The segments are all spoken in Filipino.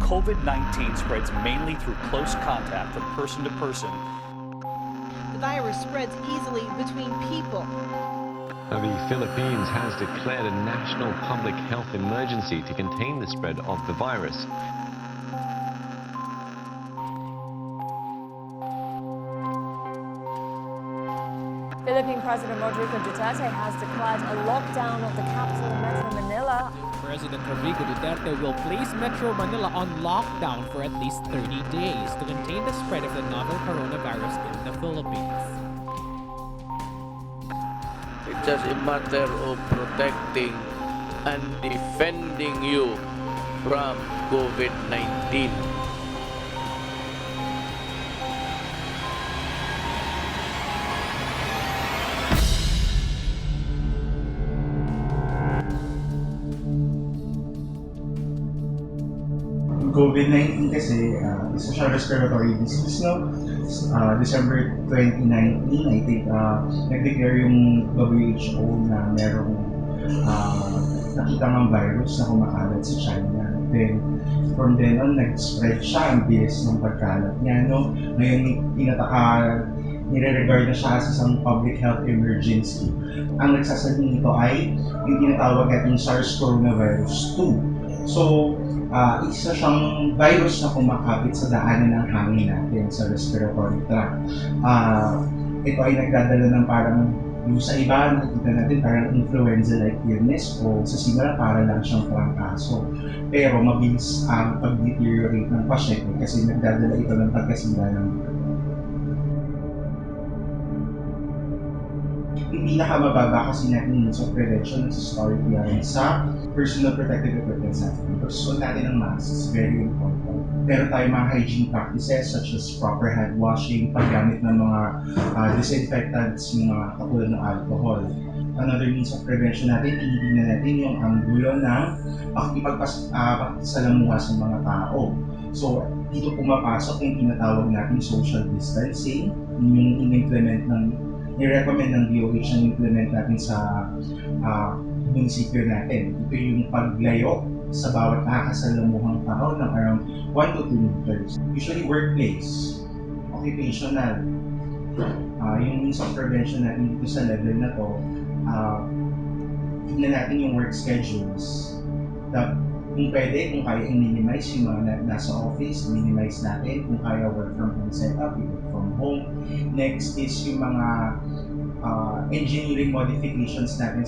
COVID-19 spreads mainly through close contact from person to person. The virus spreads easily between people. The Philippines has declared a national public health emergency to contain the spread of the virus. Philippine President Rodrigo Duterte has declared a lockdown of the capital, Metro Manila. President Rodrigo Duterte will place Metro Manila on lockdown for at least 30 days to contain the spread of the novel coronavirus in the Philippines. It's just a matter of protecting and defending you from COVID-19. COVID-19 kasi isa siyang respiratory disease, no? December 2019, I think, nag-declare yung WHO na merong nakita ng virus na kumakalat sa China. Then, from then on, nag-spread siya, ang bilis ng pagkalat niya, no? Ngayon, nire-regard na siya as isang public health emergency. Ang nagsasabi nito ay yung tinatawag natin SARS coronavirus 2. So, isa siyang virus na kumakapit sa daanan ng hangin natin sa respiratory tract. Ito ay nagdadala ng parang yung sa iba, nakikita natin parang influenza-like illness o sa simula para lang siyang trangkaso. Pero mabilis ang pag-deteriorate ng pasyente kasi nagdadala ito ng pagkasira ng pinakamababa kasi natin sa prevention sa start yan sa personal protective equipment natin. Pagsusuot natin ng masks is very important. Meron tayong mga hygiene practices such as proper hand washing, paggamit ng mga disinfectants, yung mga katulad ng alcohol. Another means of prevention natin, tinitignan natin yung anggulo ng pakikipagpasalamuha sa mga tao. So, dito pumapasok yung tinatawag natin social distancing, yung in-implement ng i-recommend ng DOH na implement natin sa munisipyo natin. Ito yung paglayo sa bawat nakakasalamuhang tao ng around 1 to 2 meters. Usually workplace, occupational. Yung means of prevention natin dito sa level na to, tignan natin yung work schedules. Kung pwede, kung kaya i-minimize yung mga nasa office, minimize natin. Kung kaya work from home setup, work from home. Next is yung mga engineering modifications natin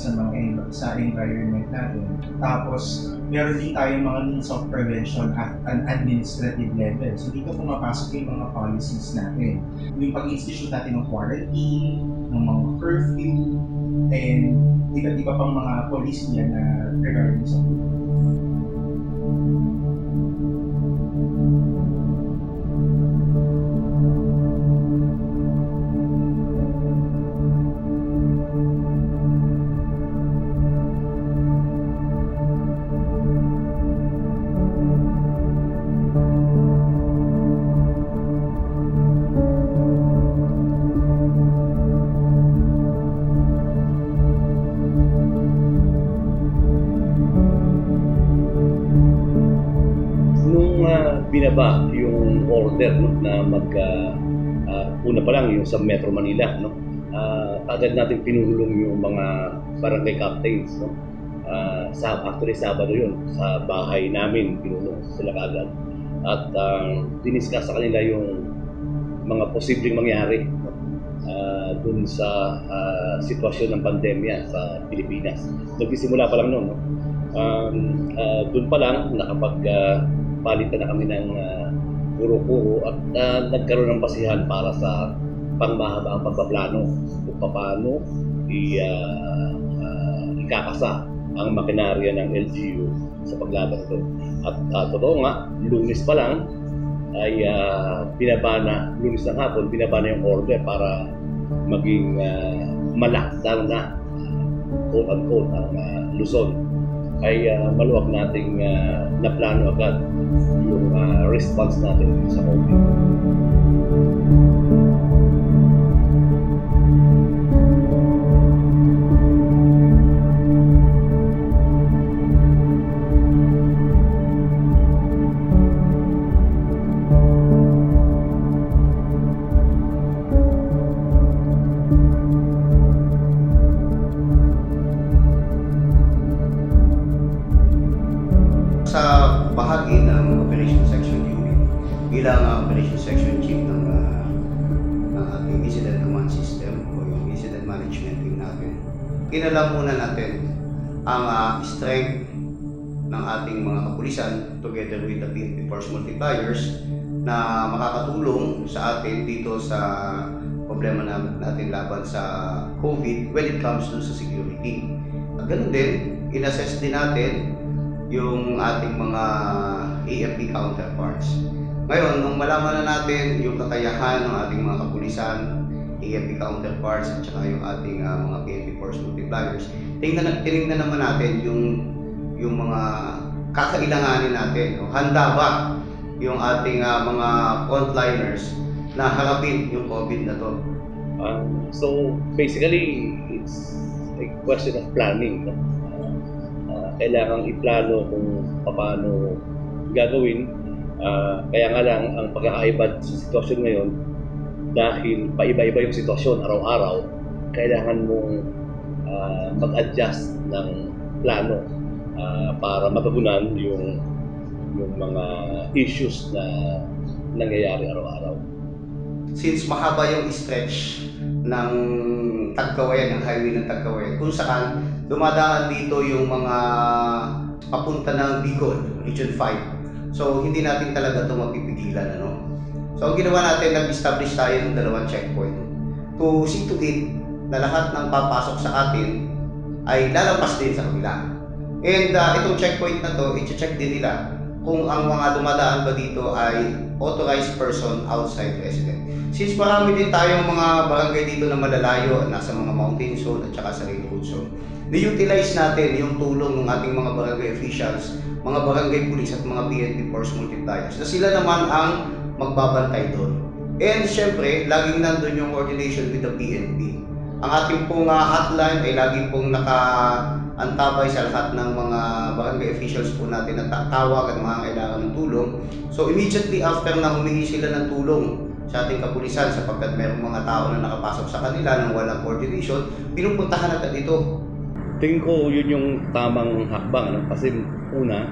sa environment natin. Tapos, meron din tayong mga means of prevention at an administrative level. So dito pumapasok yung mga policies natin. Yung pag-institute natin ng quarantine, ng mga curfew, and iba't iba pang mga policy yan na regarding sa binaba yung order, no, na una pa lang yung sa Metro Manila, no, agad natin pinulong yung mga barangay captains, no. Actually Sabado yun, sa bahay namin pinulong sila agad at diniscuss sa kanila yung mga posibleng mangyari, no, dun sa sitwasyon ng pandemya sa Pilipinas. Nagsisimula pa lang noon, no. Dun pa lang palitan na kami ng puro-puro at nagkaroon ng basihan para sa pangmahabaang pagpaplano kung paano ikakasa ang makinarya ng LGU sa paglaban ito. At totoo nga, Lunes pa lang ay Lunes ng hapon, binaba na yung order para maging ma-lockdown na, quote-unquote, ang Luzon. Ay maluwag nating naplano agad yung response natin sa COVID. sa bahagi ng Operation Section Unit, bilang Operation Section Chief ng ating Incident Command System o yung Incident Management Team natin, inalam muna natin ang strength ng ating mga kapulisan together with the PNP Force Multipliers na makakatulong sa atin dito sa problema natin laban sa COVID when it comes to sa security. At ganun din, in-assess din natin yung ating mga AFP counterparts. Ngayon, nung malaman na natin yung kakayahan ng ating mga kapulisan, AFP counterparts at saka yung ating mga PNP Force Multipliers, tinignan naman natin yung mga kakailanganin natin. Handa ba yung ating mga frontliners na harapin yung COVID na to? So basically, it's a question of planning. No? Kailangang iplano kung paano gagawin. Kaya nga lang, ang pagkakaiba sa sitwasyon ngayon, dahil paiba-iba yung sitwasyon araw-araw, kailangan mong mag-adjust ng plano para matugunan yung mga issues na nangyayari araw-araw. Since mahaba yung stretch ng Tagkawayan, ng highway ng Tagkawayan, kung saan dumadaan dito yung mga papunta ng Bicol, Region 5. So, hindi natin talaga ito mapipigilan. So, ang ginawa natin, nag-establish tayo ng 2 checkpoint to see to it na lahat ng papasok sa atin ay lalabas din sa kabila. And itong checkpoint na to, i-check din nila kung ang mga dumadaan ba dito ay authorized person outside resident. Since marami din tayong mga barangay dito na malalayo, nasa mga mountain zone at saka sa railroad zone, ni-utilize natin yung tulong ng ating mga barangay officials, mga barangay police at mga PNP Force Multipliers na sila naman ang magbabantay doon. And syempre, laging nandun yung coordination with the PNP. Ang ating pong hotline ay lagi pong nakaantabay sa lahat ng mga barangay officials po natin na tatawag at mga kailangan ng tulong. So immediately after na humingi sila ng tulong sa ating kapulisan sapagkat mayroong mga tao na nakapasok sa kanila ng walang coordination, pinupuntahan agad ito. Tingin ko yun yung tamang hakbang, kasi una,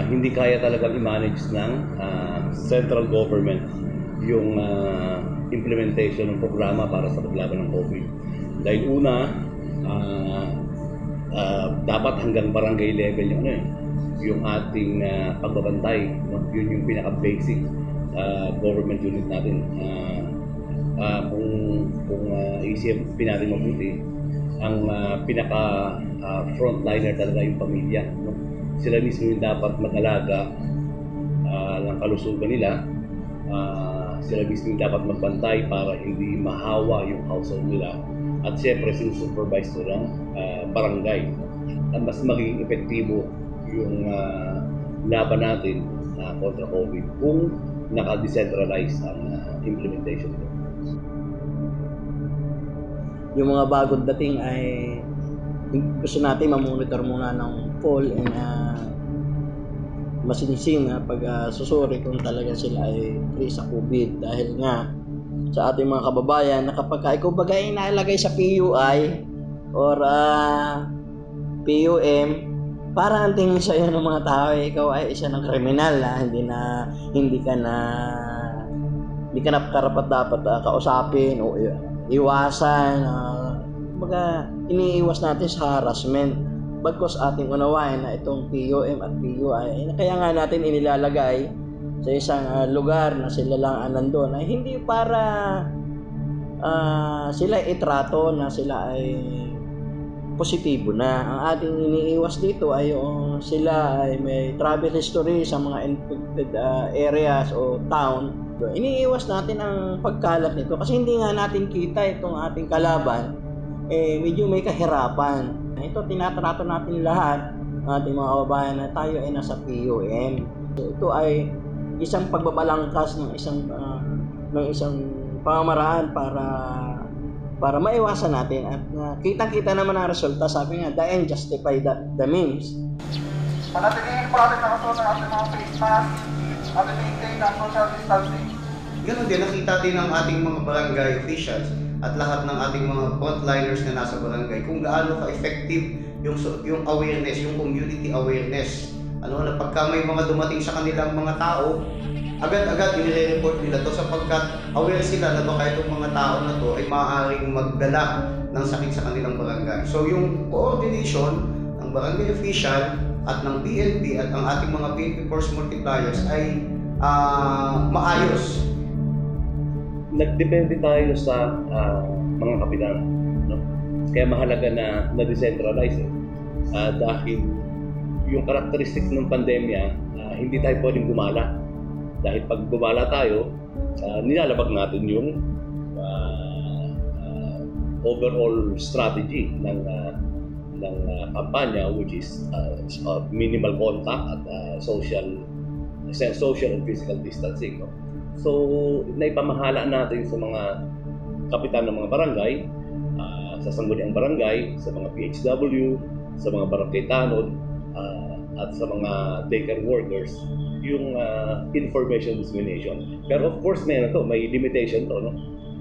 hindi kaya talagang i-manage ng central government yung implementation ng programa para sa paglaban ng COVID. Dahil una, dapat hanggang barangay level yung ating pagbabantay. Yun yung pinaka-basic government unit natin. Kung isipin natin mabuti, ang pinaka frontliner talaga yung pamilya. Sila mismo yung dapat mag-alaga ng kalusugan nila. Sila mismo yung dapat magbantay para hindi mahawa yung household nila. At siyempre sinusupervise ko ng barangay. At mas magiging epektibo yung laban natin kontra COVID kung naka-decentralize ang implementation ko. Yung mga bagong dating ay gusto natin mamonitor muna ng fall and masinising pag susuri kung talaga sila ay free sa COVID, dahil nga sa ating mga kababayan na kapag ikaw bagay nailagay sa PUI or PUM, para ang tingin sa iyo ng mga tao ikaw ay isa ng kriminal, hindi ka na karapat-dapat kausapin o iwasan. Iniiwas natin sa harassment. Bagkos ating unawain na itong PUM at PUI, kaya nga natin inilalagay sa isang lugar na sila lang nandun, ay hindi para sila itrato na sila ay positibo na. Ang ating iniiwas dito ay yung sila ay may travel history sa mga infected areas o town. Iniiwas natin ang pagkalat nito kasi hindi nga natin kita itong ating kalaban, medyo may kahirapan. Ito, tinatrato natin lahat ng ating mga kababayan na tayo ay nasa PUM. So, ito ay isang pagbabalangkas ng isang pamamaraan para maiwasan natin at kitang-kita naman ang resulta. Sabi nga, the end justify the means. Panatilihin po natin nakasuot ng ating mga face mask at maintain ang social distancing. Ganun din, nakita din ng ating mga barangay officials at lahat ng ating mga frontliners na nasa barangay kung gaano ka-effective yung awareness, yung community awareness na pagka may mga dumating sa kanilang mga tao, agad-agad nire-report nila to sapagkat aware sila na baka itong mga tao na to ay maaaring magdala ng sakit sa kanilang barangay. So yung coordination ng barangay official at ng PNP at ang ating mga PNP force multipliers ay maayos. Nagdepende tayo sa mga kapitan, no? Kaya mahalaga na na-decentralize dahil yung karakteristik ng pandemya, hindi tayo pwedeng gumala. Dahil pag gumala tayo, nilalabag natin yung overall strategy ng kampanya, which is minimal contact at social and physical distancing. No? So, naipamahala natin sa mga kapitan ng mga barangay, sa sangguniang barangay, sa mga PHW, sa mga barangay tanod, at sa mga daycare workers, yung information dissemination. Pero of course, may limitation to, no?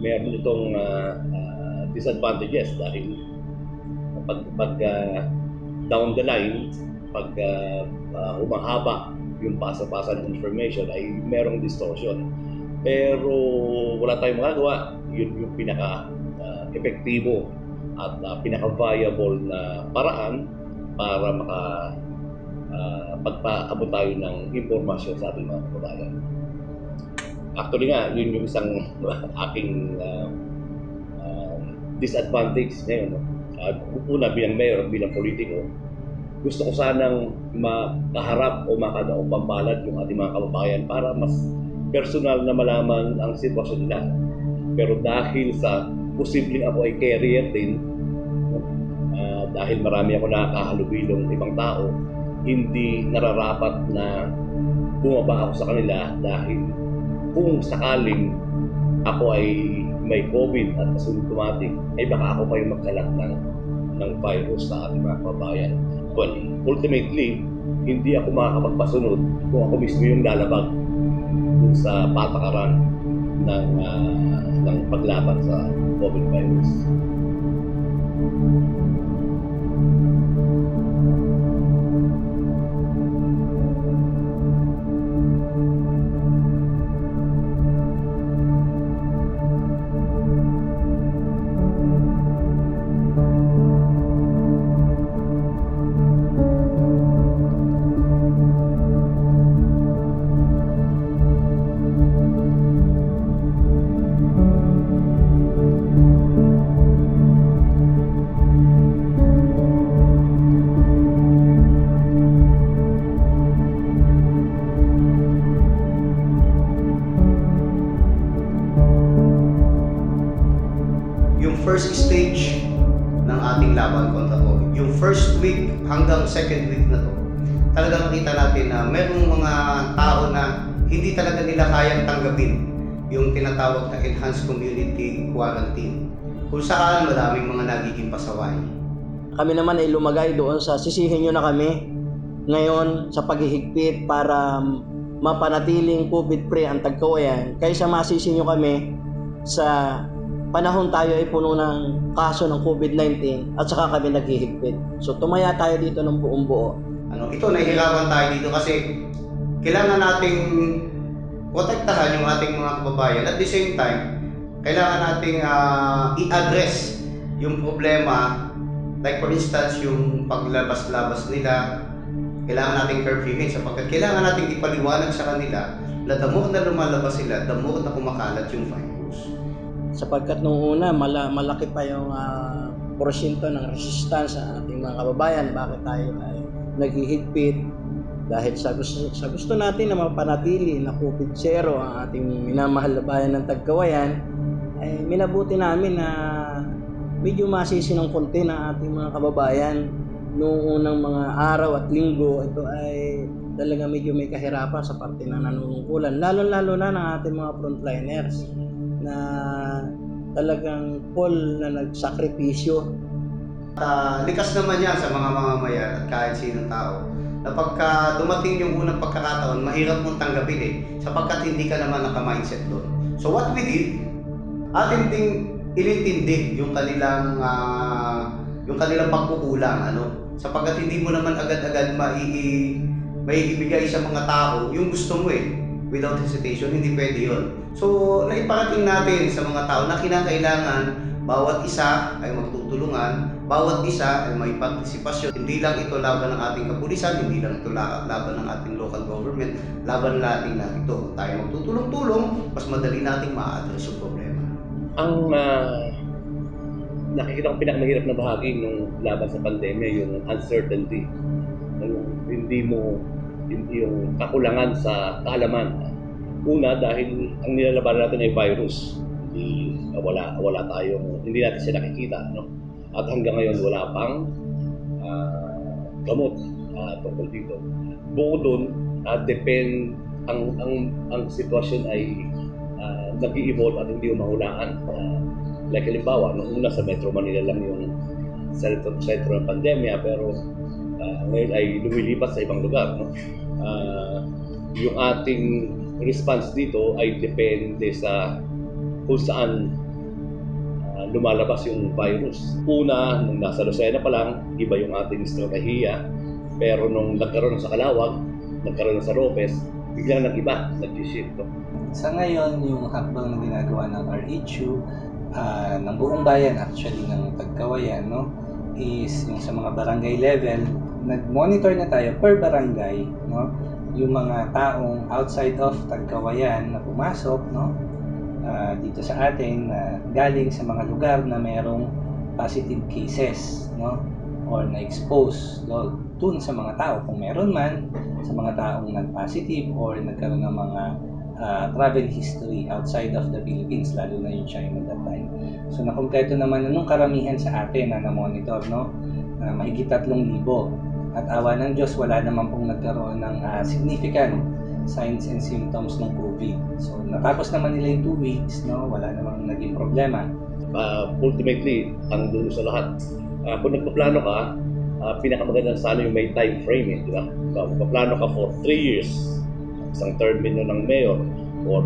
Meron itong disadvantages dahil pag down the line, pag humahaba yung pasa-pasa ng information ay merong distortion. Pero wala tayong magagawa. Yun yung pinaka-epektibo at pinaka-viable na paraan para pagpaabot tayo ng impormasyon sa ating mga kababayan. Actually nga, yun yung isang aking disadvantage ngayon. No? Una, bilang mayor, bilang politiko, gusto ko sanang makaharap o makadaong pampalad yung ating mga kababayan para mas personal na malaman ang sitwasyon nila. Pero dahil sa posibleng ako ay carrier din, dahil marami ako nakakahalubilo ng ibang tao, hindi nararapat na bumaba ako sa kanila dahil kung sakaling ako ay may COVID at asymptomatic, ay baka ako pa yung magkalat ng virus sa ating mga kababayan. Well, ultimately, hindi ako makakapagpasunod kung ako mismo yung lalabag dun sa patakaran ng paglaban sa COVID virus. First stage ng ating laban kontra COVID. Yung first week hanggang second week na to, talagang nakita natin na merong mga tao na hindi talaga nila kayang tanggapin yung tinatawag na enhanced community quarantine. Kung saan maraming mga nagiging pasaway. Kami naman ay lumagay doon sa sisihin nyo na kami ngayon sa paghihigpit para mapanatiling COVID-free ang Tagkawayan kaysa masisi nyo kami sa panahon tayo ay puno ng kaso ng COVID-19 at saka kami naghihigpit. So tumaya tayo dito ng buong buo. Ito nahihirapan tayo dito kasi kailangan nating protektahan yung ating mga kababayan. At the same time, kailangan nating i-address yung problema. Like for instance, yung paglabas-labas nila, kailangan nating curfewin sapagkat kailangan nating ipaliwanag sa kanila na the more na lumalabas sila, the more na kumakalat yung virus. Sapagkat nung una, malaki pa yung porsyento ng resistance sa ating mga kababayan. Bakit tayo ay naghihigpit? Dahil sa gusto natin na mapanatili na COVID-0 ang ating minamahal na bayan ng Tagkawayan, ay minabuti namin na medyo masisi ng konti ng ating mga kababayan. Noong unang mga araw at linggo, ito ay talaga medyo may kahirapan sa parte ng nanunungkulan. Lalo-lalo na ng ating mga frontliners na talagang full na nagsakripisyo. Likas naman yan sa mga mamamayan at kahit sinong tao na pagka dumating yung unang pagkakataon, mahirap mong tanggapin sapagkat hindi ka naman naka-mindset doon. So what we did, atin ding inintindi yung kanilang pagkukulang, sapagkat hindi mo naman agad-agad may ibigay sa mga tao yung gusto mo without hesitation, hindi pwede yun. So, naiparating natin sa mga tao na kinakailangan bawat isa ay magtutulungan, bawat isa ay may partisipasyon. Hindi lang ito laban ng ating kapulisan, hindi lang ito laban ng ating local government, laban natin ito. Tayo magtutulong-tulong, mas madali nating ma-address yung problema. Ang nakikita kong pinakamahirap na bahagi ng laban sa pandemya, yung uncertainty. Yung kakulangan sa kaalaman. Una, dahil ang nilalaban natin ay virus. Hindi natin siya nakikita, no? At hanggang ngayon wala pang gamot tungkol dito. Bukod doon, ang sitwasyon ay nag-i-evolve at hindi mahulaan. Like halimbawa, nung una sa Metro Manila lang yung sentro ng pandemya, pero ngayon ay lumilipat sa ibang lugar, no? Yung ating response dito ay depende sa kung saan lumalabas yung virus. Una, nung nasa Lucena pa lang, iba yung ating estratehiya, pero nung nagkaroon sa Calawag, nagkaroon sa Lopez, biglang nag-iba, nag-shift. No? Sa ngayon, yung hakbang na ginagawa ng RHU, ng buong bayan actually ng Tagkawayan, no, is yung sa mga barangay level, nag-monitor na tayo per barangay, no, yung mga taong outside of Tagkawayan na pumasok, no, dito sa atin, galing sa mga lugar na mayroong positive cases, no, or na-expose dun sa mga tao, kung meron man, sa mga taong nag-positive or nagkaroon ng mga travel history outside of the Philippines, lalo na yung China that time. So nakumpleto naman nung karamihan sa atin na na-monitor, no, mahigit 3,000. At awa ng Diyos, wala naman pong nagkaroon ng significant signs and symptoms ng COVID. So natapos naman nila yung 2 weeks, no, wala namang naging problema. Ultimately, ang dulo sa lahat, kung nagpaplano ka, pinakamaganda sana yung may time frame, di ba? So, magpaplano ka for 3 years, isang term ng mayor, or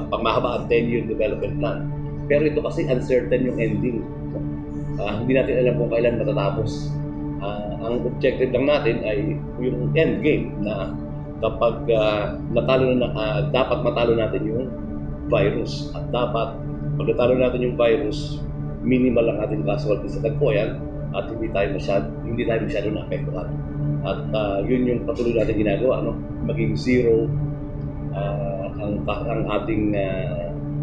pangmahabaan 10-year development plan. Pero ito kasi uncertain yung ending. Hindi natin alam kung kailan matatapos. Ang objective lang natin ay yung end game na kapag dapat matalo natin yung virus. At dapat, pag natalo natin yung virus, minimal ang ating casualty sa Tagkawayan at hindi tayo masyado na-apektuhan. At yun yung patuloy natin ginagawa, no? Maging zero ang ating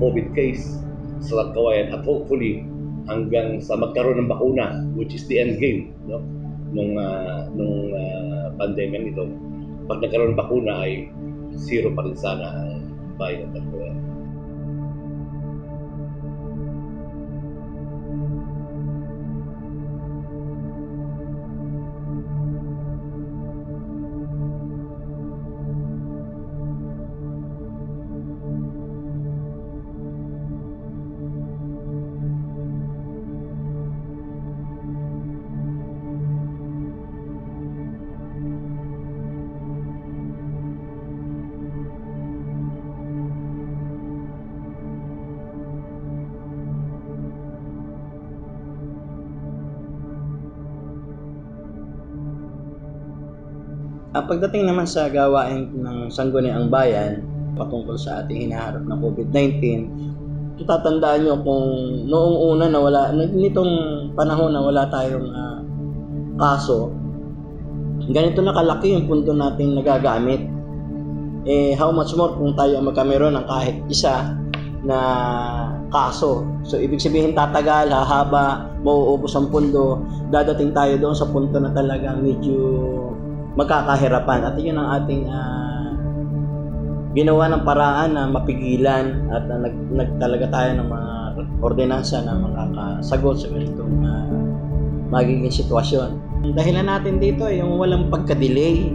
COVID case sa Tagkawayan at hopefully hanggang sa magkaroon ng bakuna, which is the end game, no? nung pandemya nito. Pag nagkaroon ng bakuna ay zero pa rin sana ang bayan ng Tagkawayan. Pagdating naman sa gawain ng Sangguniang Bayan patungkol sa ating hinaharap na COVID-19, tatandaan nyo kung noong una na nitong panahon na wala tayong kaso, ganito na kalaki yung punto natin nagagamit. How much more kung tayo magkameron ng kahit isa na kaso. So ibig sabihin tatagal, hahaba, mauubos ang pundo, dadating tayo doon sa punto na talaga medyo magkakahirapan. At yun ang ating ginawa ng paraan na mapigilan at nagtalaga tayo ng mga ordinansa na makakasagot sa ganitong magiging sitwasyon. Ang dahilan natin dito ay yung walang pagka-delay.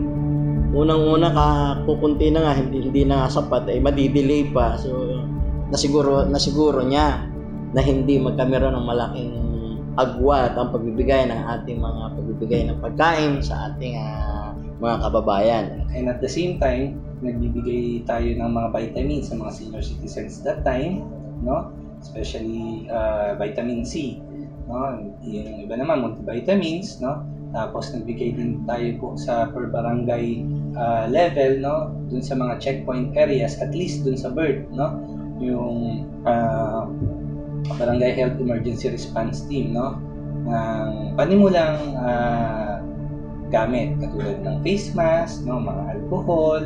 Unang-una kukunti na nga, hindi na sapat, ay madidelay pa. So nasiguro niya na hindi magkameron ng malaking agwat ang pagbibigay ng ating ng pagkain sa ating mga kababayan. And at the same time, nagbibigay tayo ng mga vitamins sa mga senior citizens that time, no? Especially vitamin C, no? Yung iba naman multivitamins, no? Tapos nagbigay din tayo po sa per barangay level, no, dun sa mga checkpoint areas, at least dun sa BERT, no, yung Barangay Health Emergency Response Team, no, ng panimulang gamit katulad ng face mask, no, mga alcohol,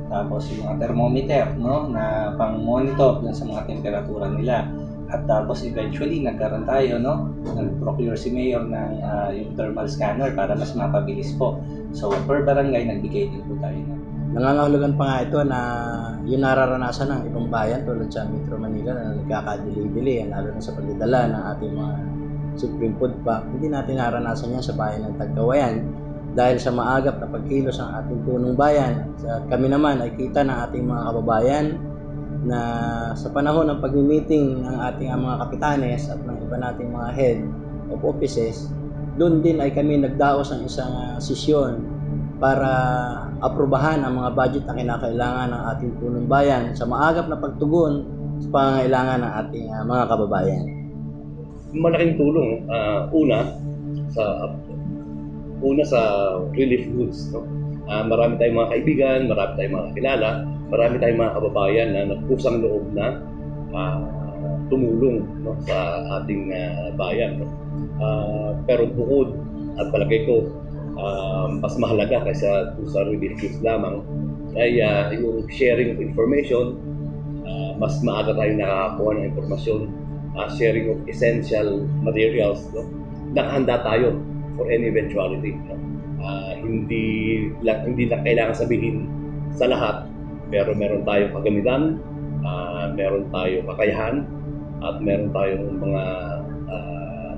tapos yung mga thermometer, no, na pang-monitor dun sa mga temperatura nila. At tapos eventually nagkaroon tayo, no, nag-procure si Mayor ng yung thermal scanner para mas mapabilis po. So per barangay nagbigay din po tayo na. Nangangahulugan pa nga ito na yung nararanasan ng ibang bayan tulad sa Metro Manila na nagkakadili-dili, lalo na sa pagdadala ng ating mga Supreme Food Pack. Hindi natin naranasan yan sa bayan ng Tagkawayan dahil sa maagap na pagkilos ng ating punong bayan. At kami naman ay kita ng ating mga kababayan na sa panahon ng pag-meeting ng ating mga kapitanes at ng iba nating mga head of offices, doon din ay kami nagdaos ng isang sesyon para aprubahan ang mga budget na kinakailangan ng ating punong bayan sa maagap na pagtugon sa pangangailangan ng ating mga kababayan. Malaking tulong una sa relief goods, no? Marami tayong mga kaibigan, marami tayong mga kakilala, marami tayong mga kababayan na nagpusang loob na tumulong, no, sa ating bayan, no? Pero bukod at palagay ko mas mahalaga kaysa sa relief goods lamang ay yung sharing of information. Mas maaga tayong nakakakuha ng impormasyon, sharing of essential materials, no? Nakahanda tayo for any eventuality, no? Hindi na kailangan sabihin sa lahat, pero meron tayong kagamitan, meron tayong kakayahan, at meron tayong mga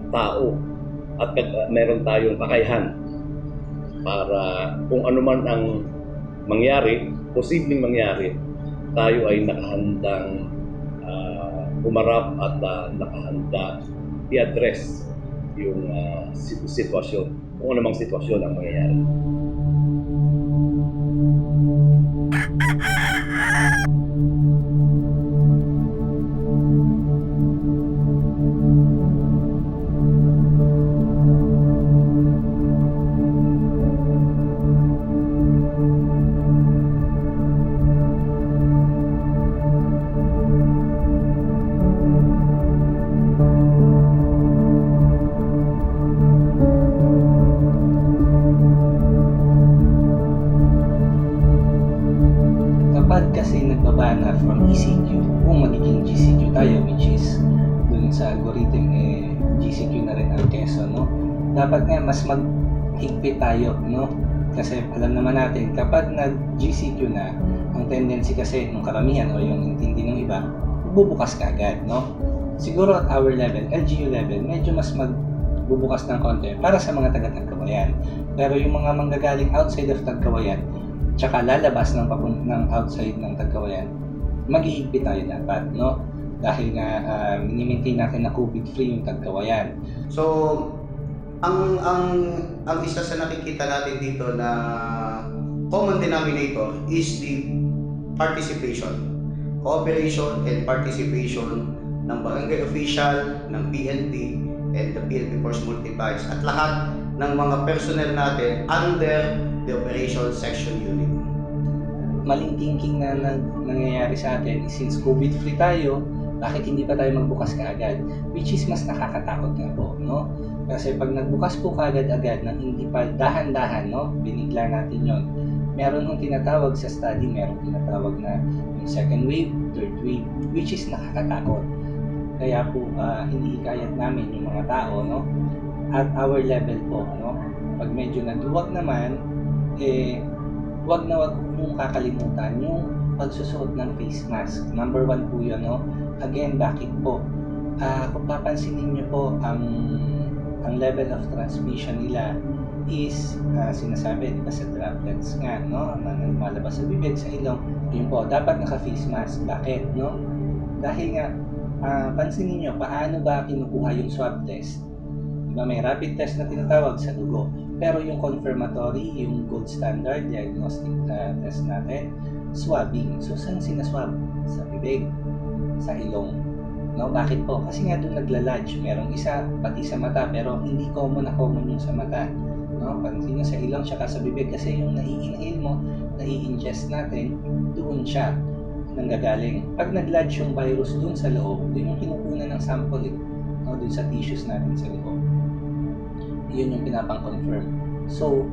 tao, at meron tayong kakayahan para kung ano man ang mangyari, posibleng mangyari, tayo ay nakahandang umarap at nakahanda i-address yung sitwasyon, kung anumang sitwasyon ang mangyayari. Kasi nagbaba na from ECQ, kung magiging GCQ tayo, which is dun sa algorithm GCQ na rin ang Quezon, no? Dapat nga mas maghigpit tayo, no? Kasi alam naman natin, kapag nag-GCQ na, ang tendency kasi ng karamihan o yung intindi ng iba, bubukas ka agad, no? Siguro at our level, LGU level, medyo mas magbubukas ng konti para sa mga taga-Tagkawayan. Pero yung mga manggagaling outside of Tagkawayan, tsaka lalabas ng outside ng Tagkawayan, maghihigpit tayo dapat, no? Dahil nga mini-maintain natin na COVID-free yung Tagkawayan. So, ang isa sa nakikita natin dito na common denominator is the participation, cooperation and participation ng barangay official, ng PNP, and the PNP Force Multipliers, at lahat ng mga personnel natin under the Operation Section Unit. Maling thinking na nangyayari sa atin, since COVID-free tayo, bakit hindi pa tayo magbukas kaagad? Which is mas nakakatakot nga po, no? Kasi pag nagbukas po kaagad-agad nang hindi pa dahan-dahan, no? Binigla natin yon. Meron yung tinatawag sa study, meron tinatawag na yung second wave, third wave, which is nakakatakot. Kaya po hindi hikayat namin yung mga tao, no? At our level po, no? Pag medyo nagluwag naman, wag mong kakalimutan yung pagsusuot ng face mask. Number 1 po yun, no? Again, bakit po? Kung papansinin niyo po, ang level of transmission nila is sinasabi, di ba, sa droplets nga, no? Ang lumalabas sa bibig, sa ilong, yun po, dapat naka-face mask. Bakit, no? Dahil nga, pansinin niyo, paano ba kinukuha yung swab test? Diba, may rapid test na tinatawag sa dugo. Pero yung confirmatory, yung gold standard diagnostic test natin, swabbing. So, saan sinaswab? Sa bibig, sa ilong. No? Bakit po? Kasi nga doon nagla-lodge. Merong isa, pati sa mata, pero hindi common yung sa mata. no? Pansin nyo sa ilong tsaka sa bibig kasi yung nai-inhale mo, nai-ingest natin, doon siya nanggagaling. Pag nag-lodge yung virus doon sa loob, doon yung kinukunan ng sample, no? Doon sa tissues natin sa loob. Yun yung pinapang-confirm. So,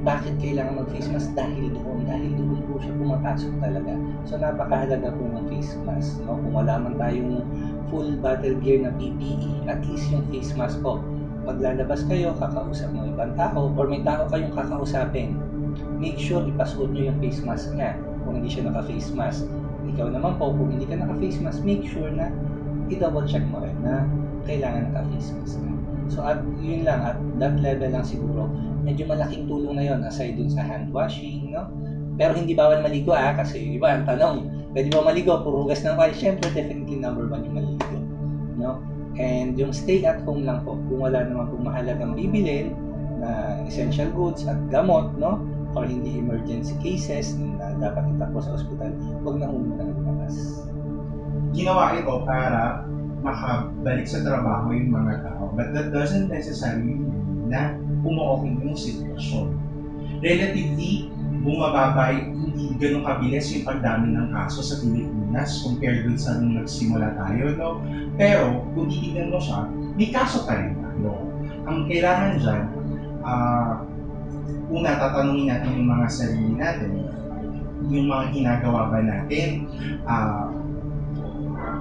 bakit kailangan mag-face mask? Dahil doon po siya pumapasok talaga. So, napakahalaga po ng face mask, no? Kung wala man tayong full battle gear na PPE, at least yung face mask po. Pag lalabas kayo, kakausap mo ibang tao, or may tao kayong kakausapin, make sure ipasuot nyo yung face mask niya. Kung hindi siya naka-face mask, ikaw naman po, kung hindi ka naka-face mask, make sure na i-double check mo rin na kailangan naka-face mask na. So, at yun lang, at that level lang siguro, medyo malaking tulong na yun aside dun sa hand washing, no? Pero hindi bawal maligo kasi iba ang tanong, pwede ba maligo? Puro hugas ng kamay? Siyempre, definitely number 1 yung maligo, no? And yung stay at home lang po, kung wala naman pong mahalagang bibilin na essential goods at gamot, no? Or hindi emergency cases na dapat itakbo sa ospital, huwag na muna naglabas. Ginawa ito para makabalik sa trabaho yung mga tao. But that doesn't necessarily mean na umuokay yung sitwasyon. Relatively, bumababa, hindi ganun kabilis yung pagdami ng kaso sa Pilipinas compared dun sa nung nagsimula tayo, no? Pero, kung titignan mo siya, may kaso pa rin tayo. Ang kailangan dyan, una, tatanungin natin yung mga sarili natin, yung mga ginagawa ba natin,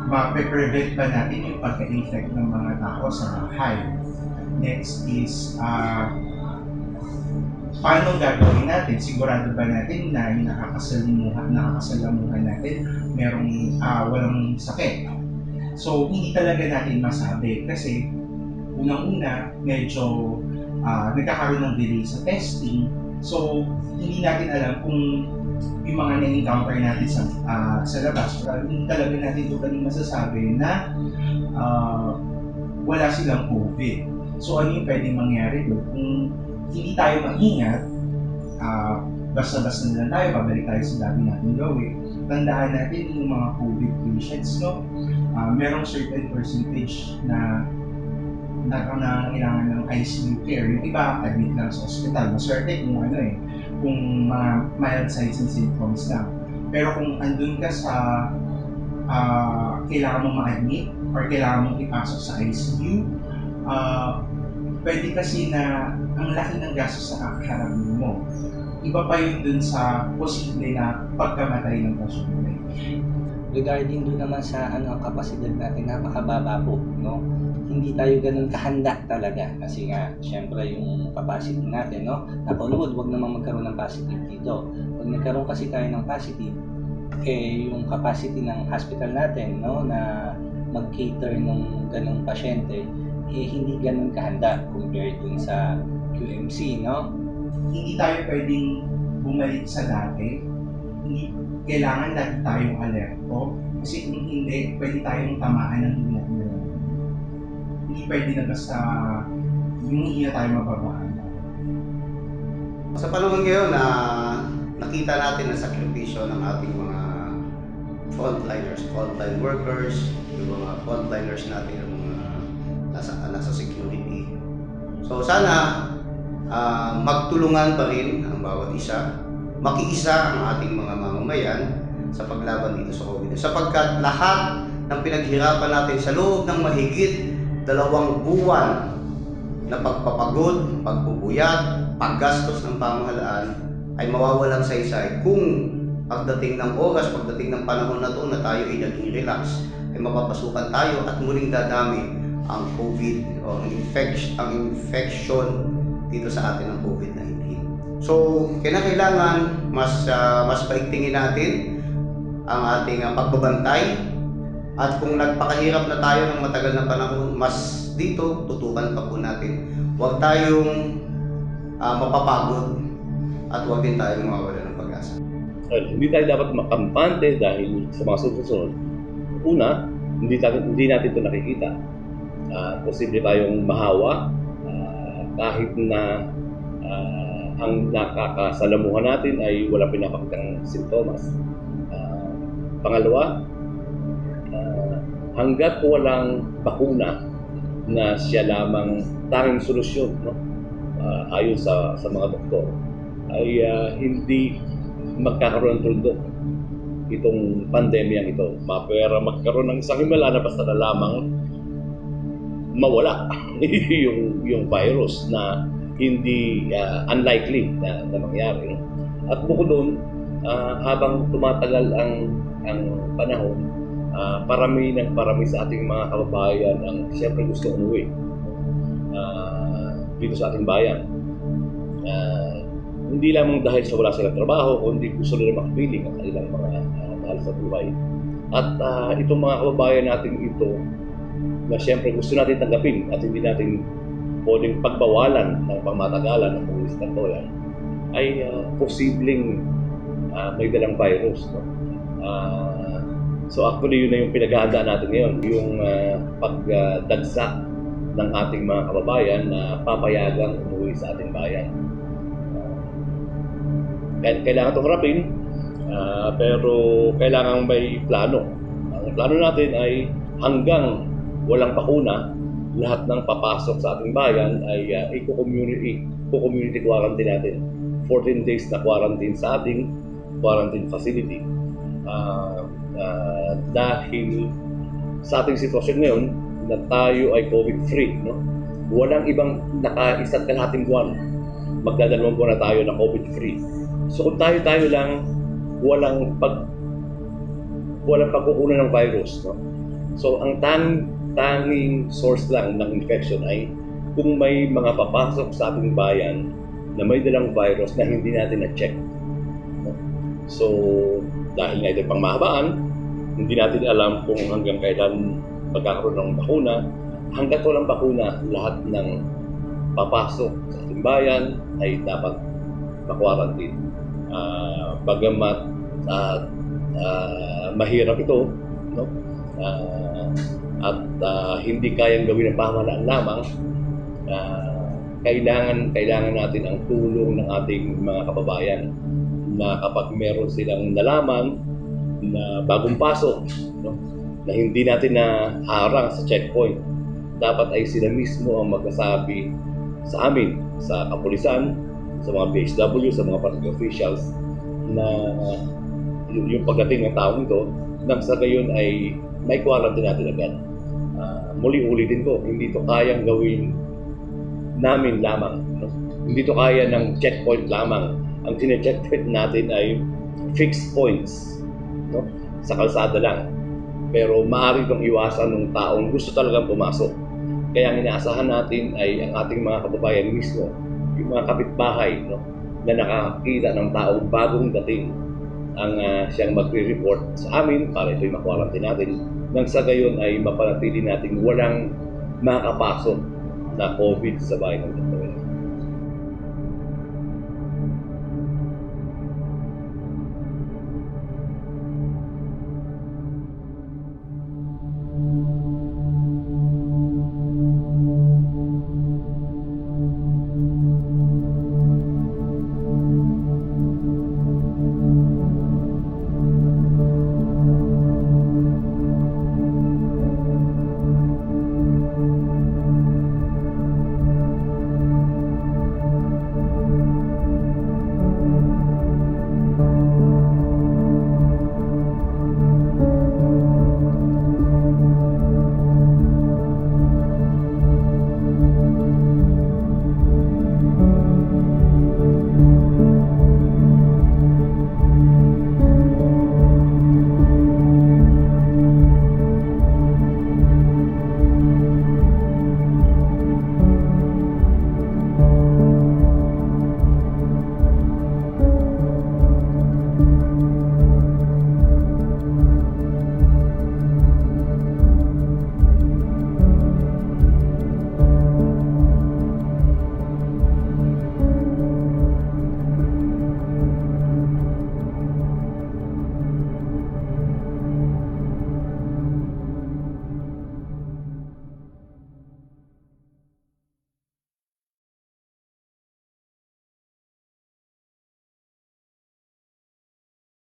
ma-prevent ba natin yung pagka-infect ng mga tao sa bahay. Next is, paano gagawin natin? Sigurado ba natin na yung nakakasalamuhan natin merong walang sakit? So, hindi talaga natin masabi kasi unang-una, medyo nagkakaroon ng delay sa testing. So, hindi natin alam kung yung mga na-encounter natin sa labas. Hindi talaga natin totaling masasabi na wala silang COVID. So, ano yung pwedeng mangyari doon? Kung hindi tayo mag-ingat, basta-basta na lang tayo, babalik tayo sa dati natin gawin. Tandaan natin yung mga COVID patients, no? Merong certain percentage na nangangailangan ng ICU care. Yung iba, admit lang sa hospital. Maswerte kung kung mga mild signs and symptoms lang. Pero kung andun ka sa kailangan mong ma-admit or kailangan mong ipasok sa ICU, pwede kasi na ang laki ng gastos sa kakaharapin mo. Iba pa yun dun sa posible na pagkamatay ng pasyente. Regarding doon naman sa kapasidad natin, napakababa po, no? Hindi tayo ganun kahanda talaga kasi nga, syempre yung capacity natin, no? Napanood, wag naman magkaroon ng positive dito. Pag nagkaroon kasi tayo ng positive, yung capacity ng hospital natin, no, na mag-cater ng ganung pasyente, hindi ganun kahanda compared dun sa QMC, no? Hindi tayo pwedeng bumalik sa dati. Hindi kailangan lagi tayong alerto kasi kung hindi, pwede tayong tamaan ng ingat nila. Hindi pwede na basta yung hindi na tayo mababaan. Sa panahon ngayon na nakita natin ang sakripisyo ng ating mga frontline workers, yung mga frontliners natin, yung mga nasa security. So sana magtulungan pa rin ang bawat isa, makiisa ang ating mga mamamayan sa paglaban dito sa COVID. Sapagkat lahat ng pinaghirapan natin sa loob ng mahigit 2 buwan na pagpapagod, pagpupuyat, paggastos ng pamahalaan ay mawawalang saysay kung pagdating ng oras, pagdating ng panahon na to na tayo ay naging relax, ay mapapasukan tayo at muling dadami ang COVID o ang infection dito sa atin ng COVID-19. So, kailangan mas paigtingin natin ang ating pagbabantay at kung nagpakahirap na tayo ng matagal na panahon, mas dito tutukan pa po natin. Huwag tayong mapapagod at huwag din tayong mawawala ng pag-asa. Hindi tayo dapat makampante dahil sa mga susunod. Una, hindi natin ito nakikita. Posible tayong mahawa kahit na ang nakakasalamuhan natin ay wala pinapakitang sintomas. Pangalawa, hanggat walang bakuna na siya lamang tanging solusyon, no? ayon sa mga doktor, ay hindi magkakaroon ng tuldok itong pandemyang ito. Mapera magkaroon ng isang himala na basta na lamang mawala yung virus na hindi unlikely na mangyari. At bukod doon, habang tumatagal ang panahon, parami sa ating mga kababayan ang siyempre gusto umuwi dito sa ating bayan. Hindi lamang dahil sa wala silang trabaho, kundi gusto nila makapiling ang kanilang mga mahal sa buhay. At itong mga kababayan natin ito na siyempre gusto natin tanggapin at hindi natin pwedeng pagbawalan ng pangmatagalan ng mga istorya ay posibleng may dalang virus. No? So actually yun na yung pinaghahandaan natin ngayon, yung pagdagsa ng ating mga kababayan na papayagang umuwi sa ating bayan. Kailangan itong harapin, pero kailangan may plano. Ang plano natin ay hanggang walang bakuna, lahat ng papasok sa ating bayan ay i-community quarantine natin. 14 days na quarantine sa ating quarantine facility. Dahil sa ating sitwasyon ngayon na tayo ay COVID-free, no? Walang ibang naka-isang kalahating buwan. Magdadalawang buwan na tayo na COVID-free. So kung tayo lang walang pagkukunan ng virus, no? So ang tanging source lang ng infection ay kung may mga papasok sa ating bayan na may dalang virus na hindi natin na-check. No? So dahil nga ito pang mahabaan, hindi natin alam kung hanggang kailan magkakaroon ng bakuna. Hanggat walang bakuna, lahat ng papasok sa ating bayan ay dapat pa-quarantine. Bagamat mahirap ito, no? At hindi kayang gawin ng pamahalaan lamang, kailangan natin ang tulong ng ating mga kababayan na kapag meron silang nalaman na bagong pasok, no? Na hindi natin na harang sa checkpoint, dapat ay sila mismo ang magsasabi sa amin, sa kapulisan, sa mga PHW, sa mga party officials na yung pagdating ng taong ito, nang sa gayon ay may quarantine natin agad. Muli-ulitin ko, hindi ito kayang gawin namin lamang. No? Hindi ito kaya ng checkpoint lamang. Ang tine-checkpoint natin ay fixed points, no? Sa kalsada lang. Pero maaari itong iwasan ng taong gusto talagang pumasok. Kaya ang inaasahan natin ay ang ating mga kababayan mismo, yung mga kapitbahay, no? Na nakakita ng taong bagong dating ang siyang magre-report sa amin para ito'y ma-quarantine natin. Nang sa gayon ay mapanatili natin walang makapasok na COVID sa bayan.